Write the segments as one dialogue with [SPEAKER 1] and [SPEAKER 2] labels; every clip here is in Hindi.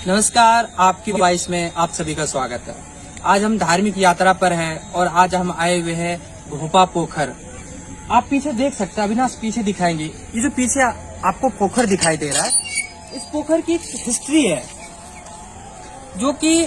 [SPEAKER 1] नमस्कार, आपकी वॉइस में आप सभी का स्वागत है। आज हम धार्मिक यात्रा पर हैं और आज हम आए हुए हैं घोपा पोखर। आप पीछे देख सकते हैं, अविनाश पीछे दिखाएंगे। ये जो पीछे आपको पोखर दिखाई दे रहा है, इस पोखर की एक हिस्ट्री है जो कि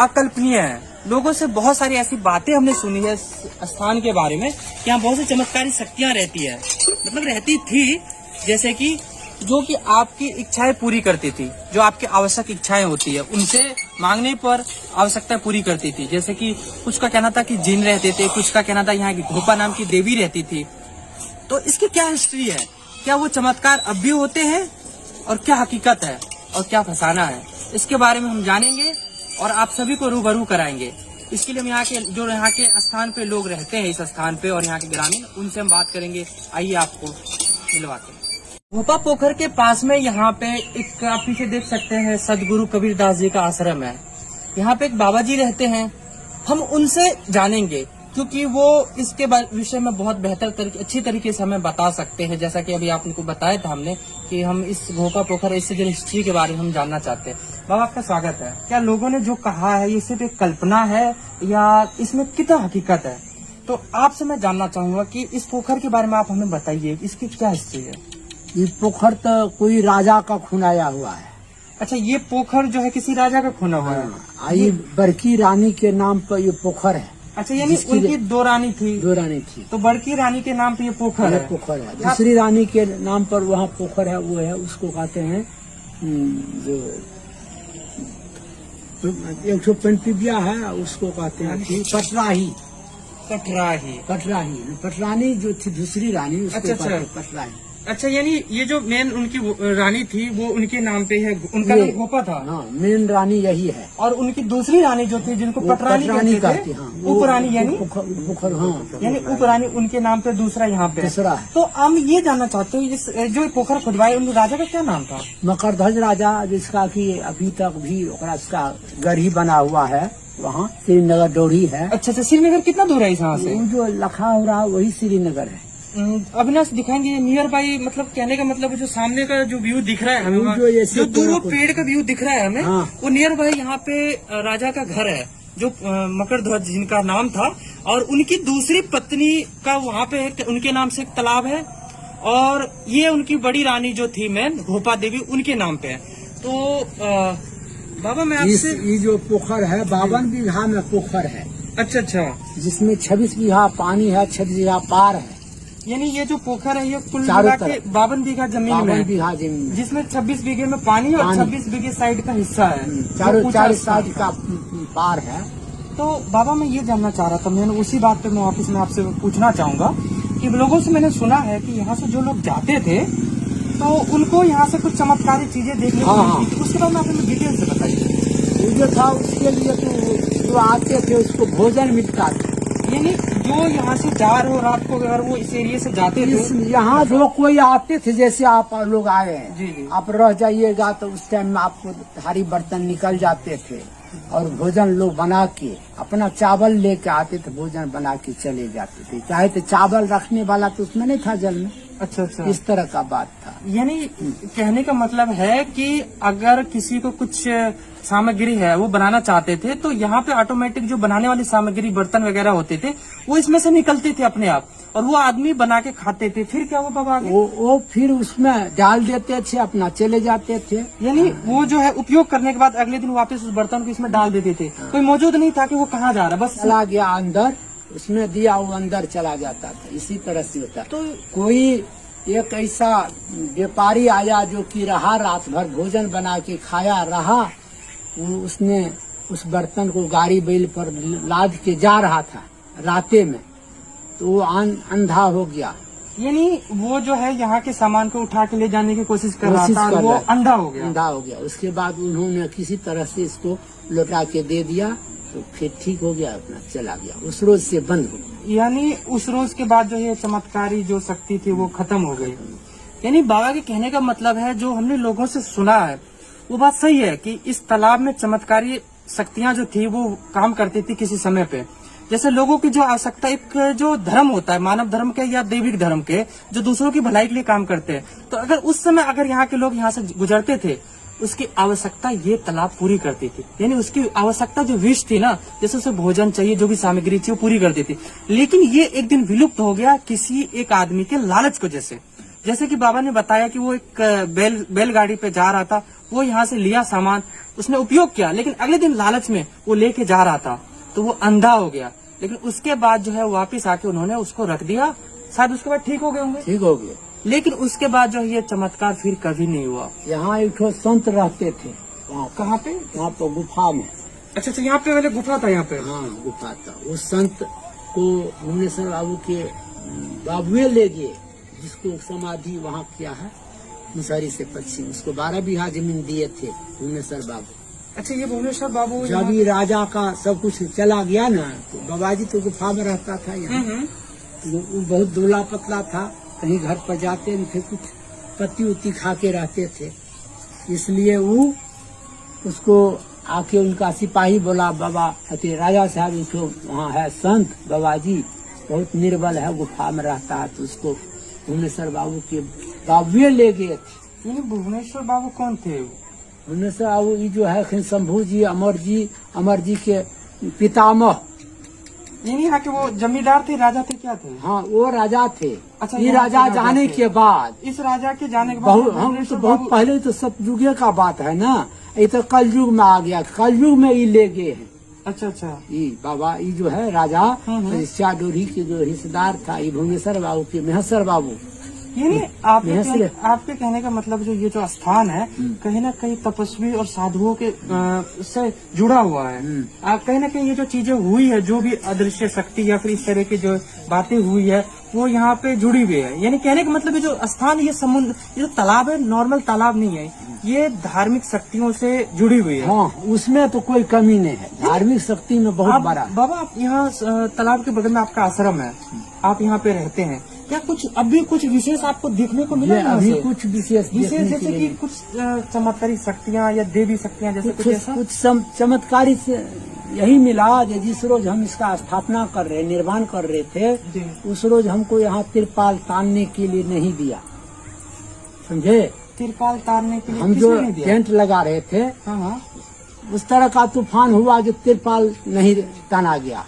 [SPEAKER 1] अकल्पनीय है। लोगों से बहुत सारी ऐसी बातें हमने सुनी है इस स्थान के बारे में कि यहाँ बहुत सी चमत्कारी शक्तियां रहती है, मतलब रहती थी, जैसे कि जो कि आपकी इच्छाएं पूरी करती थी। जो आपकी आवश्यक इच्छाएं होती है उनसे मांगने पर आवश्यकता पूरी करती थी। जैसे कि कुछ का कहना था कि जिन रहते थे, कुछ का कहना था यहाँ की घोपा नाम की देवी रहती थी। तो इसकी क्या हिस्ट्री है, क्या वो चमत्कार अब भी होते हैं और क्या हकीकत है और क्या फसाना है, इसके बारे में हम जानेंगे और आप सभी को रूबरू कराएंगे। इसके लिए हम यहाँ के स्थान पे लोग रहते हैं, इस स्थान पे, और यहाँ के ग्रामीण, उनसे हम बात करेंगे। आइए आपको मिलवाते हैं। घोपा पोखर के पास में यहाँ पे एक आप पीछे देख सकते हैं सदगुरु कबीरदास जी का आश्रम है। यहाँ पे एक बाबा जी रहते हैं, हम उनसे जानेंगे क्योंकि वो इसके विषय में बहुत अच्छी तरीके से हमें बता सकते हैं। जैसा कि अभी आपको बताया था हमने कि हम इस घोपा पोखर, इससे जो हिस्ट्री के बारे में हम जानना चाहते हैं। बाबा, आपका स्वागत है। क्या लोगों ने जो कहा है ये सिर्फ एक कल्पना है या इसमें कितना हकीकत है? तो आपसे मैं जानना चाहूंगा कि इस पोखर के बारे में आप हमें बताइए, इसकी क्या हिस्ट्री है?
[SPEAKER 2] ये पोखर तो कोई राजा का खुनाया हुआ है।
[SPEAKER 1] अच्छा, ये पोखर जो है किसी राजा का खुना हुआ है?
[SPEAKER 2] ये बड़की रानी के नाम पर ये पोखर है।
[SPEAKER 1] अच्छा, यानी उनकी दो रानी थी?
[SPEAKER 2] दो रानी थी,
[SPEAKER 1] तो बड़की रानी के नाम पे ये पोखर है?
[SPEAKER 2] पोखर है। दूसरी रानी के नाम पर वहाँ पोखर है, वो है, उसको कहते हैं जो एक सौ पंटिबिया है, उसको कहते हैं पटराही। पटरानी जो थी दूसरी रानी, उसको पटराही।
[SPEAKER 1] अच्छा, यानी ये जो मेन उनकी रानी थी वो उनके नाम पे है, उनका नाम घोपा था?
[SPEAKER 2] हाँ, मेन रानी यही है।
[SPEAKER 1] और उनकी दूसरी रानी जो थी जिनको पटरानी कहते थे, उपरानी, यानी
[SPEAKER 2] पोखर, हाँ,
[SPEAKER 1] यानी उपरानी, उनके नाम पे दूसरा यहाँ पे
[SPEAKER 2] दूसरा है।
[SPEAKER 1] तो हम ये जानना चाहते हैं, इस जो पोखर खुदवाए उन राजा का क्या नाम था?
[SPEAKER 2] मकरध्वज राजा, जिसका कि अभी तक भी उसका गढ़ी बना हुआ है, वहाँ श्रीनगर डोरी है।
[SPEAKER 1] अच्छा, श्रीनगर कितना दूर है यहाँ से?
[SPEAKER 2] जो लखा हो रहा वही श्रीनगर है।
[SPEAKER 1] अविनाश दिखाएंगे नियर बाई, मतलब कहने का मतलब जो सामने का जो व्यू दिख रहा है हमें, जो दूर पेड़ का व्यू दिख रहा है हमें,
[SPEAKER 2] हाँ।
[SPEAKER 1] वो नियर बाई यहाँ पे राजा का घर है जो मकरध्वज जिनका नाम था, और उनकी दूसरी पत्नी का वहाँ पे उनके नाम से एक तालाब है, और ये उनकी बड़ी रानी जो थी मैन घोपा देवी, उनके नाम पे है। तो बाबा, मैं आपसे,
[SPEAKER 2] ये जो पोखर है 52 बीघा में पोखर है।
[SPEAKER 1] अच्छा,
[SPEAKER 2] जिसमें 26 बीघा पानी है, 26 बीघा पार है।
[SPEAKER 1] यानी ये जो पोखर है ये कुल मिला के 52 बीघा जमीन में,
[SPEAKER 2] 52 बीघा जमीन,
[SPEAKER 1] जिसमें 26 बीघे में पानी और 26 बीघे साइड का हिस्सा है,
[SPEAKER 2] चारों साइड का पार है।
[SPEAKER 1] तो बाबा, मैं ये जानना चाह रहा था, मैंने उसी बात पे मैं वापस में आपसे पूछना चाहूंगा कि लोगों से मैंने सुना है कि यहाँ से जो लोग जाते थे तो उनको यहाँ से कुछ चमत्कारी चीजें देखने को मिलती थी। उसके बाद में आप हमें डिटेल से बताइए।
[SPEAKER 2] जो था उसके लिए तो जो आते थे उसको भोजन मिलता था।
[SPEAKER 1] यानी जो यहाँ से जा रहे हो रात को, अगर वो इस एरिया से जाते थे,
[SPEAKER 2] यहाँ जो कोई आते थे, जैसे आप लोग आए हैं,
[SPEAKER 1] जी,
[SPEAKER 2] आप रह जाइएगा तो उस टाइम में आपको थारी बर्तन निकल जाते थे और भोजन लोग बना के अपना चावल लेके आते थे, भोजन बना के चले जाते थे। चाहे तो चावल रखने वाला तो उसमें नहीं था जल में।
[SPEAKER 1] अच्छा,
[SPEAKER 2] इस तरह का बात था।
[SPEAKER 1] यानी कहने का मतलब है कि अगर किसी को कुछ सामग्री है वो बनाना चाहते थे तो यहाँ पे ऑटोमेटिक जो बनाने वाली सामग्री, बर्तन वगैरह होते थे, वो इसमें से निकलते थे अपने आप, और वो आदमी बना के खाते थे। फिर क्या हुआ बाबा आगे?
[SPEAKER 2] वो फिर उसमें डाल देते थे, अपना चले जाते थे।
[SPEAKER 1] यानी वो जो है उपयोग करने के बाद अगले दिन वापस उस बर्तन को इसमें डाल देते थे। कोई मौजूद नहीं था कि वो कहाँ जा रहा, बस
[SPEAKER 2] चला गया अंदर, उसमें दिया, वो अंदर चला जाता था। इसी तरह से होता। तो कोई एक ऐसा व्यापारी आया जो कि रहा, रात भर भोजन बना के खाया, रहा, उसने उस बर्तन को गाड़ी बैल पर लाद के जा रहा था राते में, तो वो अंधा हो गया।
[SPEAKER 1] यानी वो जो है यहाँ के सामान को उठा के ले जाने की कोशिश कर रहा था, वो अंधा हो गया।
[SPEAKER 2] उसके बाद उन्होंने किसी तरह से इसको लौटा के दे दिया, तो फिर ठीक हो गया, अपना चला गया। उस रोज से बंद हो गया।
[SPEAKER 1] यानी उस रोज के बाद जो है चमत्कारी जो शक्ति थी वो खत्म हो गई। यानी बाबा के कहने का मतलब है, जो हमने लोगों से सुना है वो बात सही है कि इस तालाब में चमत्कारी शक्तियां जो थी वो काम करती थी किसी समय पे। जैसे लोगों की जो आवश्यकता, एक जो धर्म होता है मानव धर्म के या दैविक धर्म के, जो दूसरों की भलाई के लिए काम करते हैं, तो अगर उस समय अगर यहाँ के लोग यहाँ से गुजरते थे उसकी आवश्यकता ये तालाब पूरी करती थी। यानी उसकी आवश्यकता जो विष थी ना, जैसे उसे भोजन चाहिए, जो भी सामग्री चाहिए वो पूरी कर देती। लेकिन ये एक दिन विलुप्त हो गया किसी एक आदमी के लालच को। जैसे कि बाबा ने बताया कि वो एक बैलगाड़ी पे जा रहा था, वो यहाँ से लिया सामान, उसने उपयोग किया, लेकिन अगले दिन लालच में वो लेके जा रहा था तो वो अंधा हो गया। लेकिन उसके बाद जो है वापिस आके उन्होंने उसको रख दिया, शायद उसके बाद ठीक हो गए होंगे।
[SPEAKER 2] ठीक हो गया।
[SPEAKER 1] लेकिन उसके बाद जो ये चमत्कार फिर कभी नहीं हुआ।
[SPEAKER 2] यहाँ एक ठो संत रहते थे, वहाँ
[SPEAKER 1] कहाँ पे?
[SPEAKER 2] यहाँ पर गुफा में।
[SPEAKER 1] अच्छा, यहाँ पे पहले गुफा था यहाँ पे?
[SPEAKER 2] हाँ, गुफा था। उस संत को भुवनेश्वर बाबू के बाबुए ले गए, जिसको समाधि वहाँ किया है मुसहरी से पश्चिम। उसको 12 बीघा जमीन दिए थे भुवनेश्वर बाबू।
[SPEAKER 1] अच्छा, ये भुवनेश्वर बाबू
[SPEAKER 2] जब ही राजा का सब कुछ चला गया ना, तो बाबाजी तो गुफा में रहता था यहाँ। वो बहुत दुबला पतला था, कहीं घर पर जाते नहीं थे, कुछ पत्ती उत्ती खा के रहते थे। इसलिए वो उसको आके उनका सिपाही बोला, बाबा अति राजा साहब इसको वहाँ है संत बाबाजी, बहुत निर्बल है, गुफा में रहता है। तो उसको भुवनेश्वर बाबू के बाबुए ले गए थे।
[SPEAKER 1] भुवनेश्वर बाबू कौन थे?
[SPEAKER 2] भुवनेश्वर बाबू ये जो है शंभू जी, अमर जी के पितामह।
[SPEAKER 1] यहाँ के वो जमींदार थे, राजा थे, क्या थे?
[SPEAKER 2] हाँ, वो राजा थे।
[SPEAKER 1] अच्छा,
[SPEAKER 2] ये राजा जाने के बाद,
[SPEAKER 1] इस राजा के जाने के बाद
[SPEAKER 2] हम तो बहुत पहले तो सतयुग का बात है ना, ये तो कलयुग में आ गया। कलयुग में ये ले गए हैं।
[SPEAKER 1] अच्छा,
[SPEAKER 2] ये बाबा ये जो है राजा डोरी के जो हिस्सेदार था, ये भुवनेश्वर बाबू के महेश्वर बाबू।
[SPEAKER 1] यानी आपके कहने का मतलब जो ये जो स्थान है कहीं ना कहीं तपस्वी और साधुओं के से जुड़ा हुआ है। कहीं ना कहीं ये जो चीजें हुई है, जो भी अदृश्य शक्ति या फिर इस तरह की जो बातें हुई है, वो यहाँ पे जुड़ी हुई है। यानी कहने का मतलब ये जो स्थान, ये समुद्र, ये जो तालाब है, नॉर्मल तालाब नहीं है, ये धार्मिक शक्तियों से जुड़ी हुई है।
[SPEAKER 2] हाँ, उसमें तो कोई कमी नहीं है, धार्मिक शक्ति में बहुत बड़ा।
[SPEAKER 1] बाबा, आप यहाँ तालाब के बगल में आपका आश्रम है, आप यहाँ पे रहते हैं, क्या कुछ अभी कुछ विशेष आपको देखने को मिला?
[SPEAKER 2] अभी कुछ विशेष
[SPEAKER 1] जैसे कि कुछ चमत्कारी शक्तियाँ या देवी शक्तियाँ, जैसे
[SPEAKER 2] कुछ चमत्कारी से यही मिला। जिस रोज हम इसका स्थापना कर रहे, निर्माण कर रहे थे, उस रोज हमको यहाँ तिरपाल तानने के लिए नहीं दिया, समझे? तिरपाल तानने के लिए हम जो टेंट लगा रहे थे, उस तरह का तूफान हुआ जो तिरपाल नहीं ताना गया।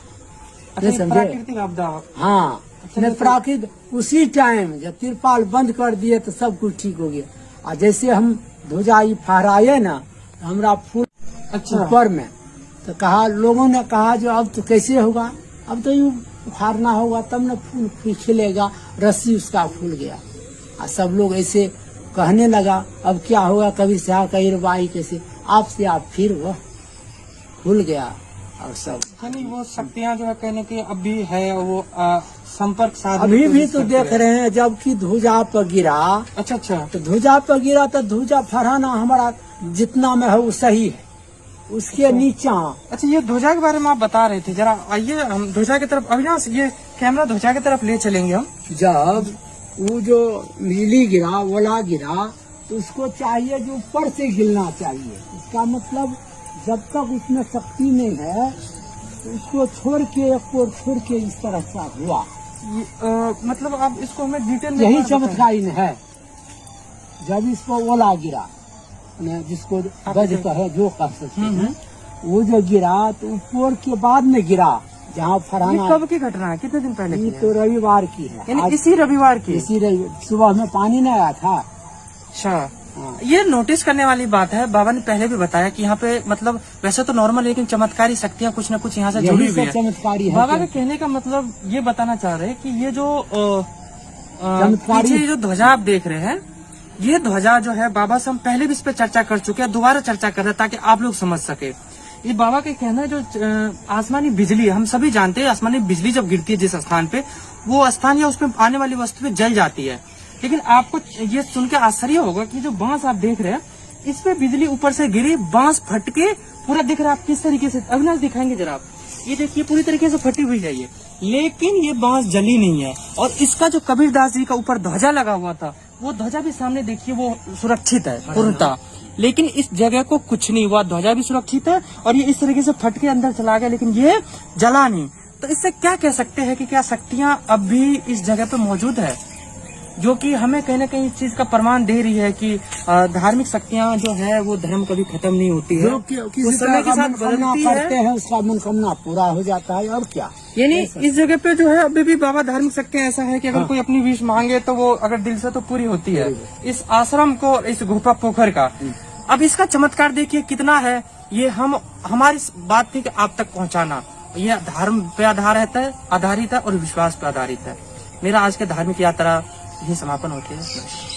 [SPEAKER 2] समझे?
[SPEAKER 1] प्राकृतिक आपदा।
[SPEAKER 2] हाँ, प्राकृतिक। उसी टाइम जब तिरपाल बंद कर दिए तो सब कुछ ठीक हो गया। और जैसे हम ध्वजाई फहराए ना, हमारा फूल ऊपर में, तो कहा, लोगों ने कहा जो अब तो कैसे होगा, अब तो यूँ फहरना होगा तब न फूल खिलेगा। रस्सी उसका फूल गया और सब लोग ऐसे कहने लगा, अब क्या होगा, कभी से कहीं रुबाई कैसे, आपसे आप फिर वह फूल गया। और सब
[SPEAKER 1] वो शक्तियाँ जो है कहने की अब भी है, वो संपर्क साधने
[SPEAKER 2] अभी भी तो देख रहे हैं। जबकि ध्वजा पर गिरा,
[SPEAKER 1] अच्छा,
[SPEAKER 2] तो ध्वजा पर गिरा तो ध्वजा फहराना हमारा जितना में है वो सही है, उसके नीचा। अच्छा, ये ध्वजा के बारे में आप बता रहे थे, जरा आइए हम ध्वजा की तरफ। अविनाश, ये कैमरा ध्वजा की तरफ ले चलेंगे हम। जब वो जो बिजली गिरा, ओला गिरा, तो उसको चाहिए जो ऊपर से गिरना चाहिए। इसका मतलब जब तक उसमें शक्ति नहीं है तो उसको छोड़ के, एक और छोड़ के इस तरह से हुआ। मतलब आप इसको हमें डिटेल में, यही चमत्कारी है। जब इस पर ओला गिरा, जिसको गज कहे, जो कह सकते हैं, वो जो गिरा तो ऊपर के बाद में गिरा जहाँ फरहाना। कब की घटना है, कितने दिन पहले? तो रविवार की है, यानी इसी रविवार की। इसी सुबह में पानी नहीं आया था। अच्छा, ये नोटिस करने वाली बात है। बाबा ने पहले भी बताया कि यहाँ पे मतलब वैसे तो नॉर्मल, लेकिन चमत्कारी शक्तियाँ कुछ न कुछ यहाँ से जुड़ी हुई है। चमत्कारी है। बाबा के कहने का मतलब ये बताना चाह रहे हैं कि ये जो पीछे जो ध्वजा आप देख रहे हैं, ये ध्वजा जो है, बाबा से हम पहले भी इस पे चर्चा कर चुके हैं, दोबारा चर्चा कर रहे हैं ताकि आप लोग समझ सके। ये बाबा का कहना है, जो आसमानी बिजली, हम सभी जानते हैं आसमानी बिजली जब गिरती है जिस स्थान पे, वो स्थान या उसमें आने वाली वस्तु पे जल जाती है। लेकिन आपको ये सुन के आश्चर्य होगा कि जो बांस आप देख रहे हैं, इस पे बिजली ऊपर से गिरी, बांस फट के पूरा दिख रहा है। आप किस तरीके से, अविनाश दिखाएंगे जरा आप, ये देखिए पूरी तरीके से फटी हुई है ये, लेकिन ये बांस जली नहीं है। और इसका जो कबीरदास जी का ऊपर ध्वजा लगा हुआ था, वो ध्वजा भी सामने देखिए, वो सुरक्षित है पूर्णतः। लेकिन इस जगह को कुछ नहीं हुआ, ध्वजा भी सुरक्षित है और ये इस तरीके से फट के अंदर चला गया, लेकिन ये जला नहीं। तो इससे क्या कह सकते हैं कि क्या शक्तियाँ अब भी इस जगह पे मौजूद है?
[SPEAKER 1] जो कि हमें कहीं ना कहीं इस चीज का प्रमाण दे रही है कि धार्मिक शक्तियां जो है वो धर्म कभी खत्म नहीं होती है,
[SPEAKER 2] जो
[SPEAKER 1] वो समय के साथ बदलती
[SPEAKER 2] करते
[SPEAKER 1] है।
[SPEAKER 2] हैं उसका मनोकामना पूरा हो जाता है और क्या।
[SPEAKER 1] यानी इस जगह पे जो है अभी भी बाबा धार्मिक शक्तियां ऐसा है कि अगर कोई अपनी विश मांगे तो वो अगर दिल से तो पूरी होती है। इस आश्रम को, इस घोपा पोखर का, अब इसका चमत्कार देखिए कितना है। ये हमारी बात थी कि आप तक पहुंचाना, ये धर्म पे आधारित है और विश्वास पे आधारित है। मेरा आज का धार्मिक यात्रा यही समापन होती है।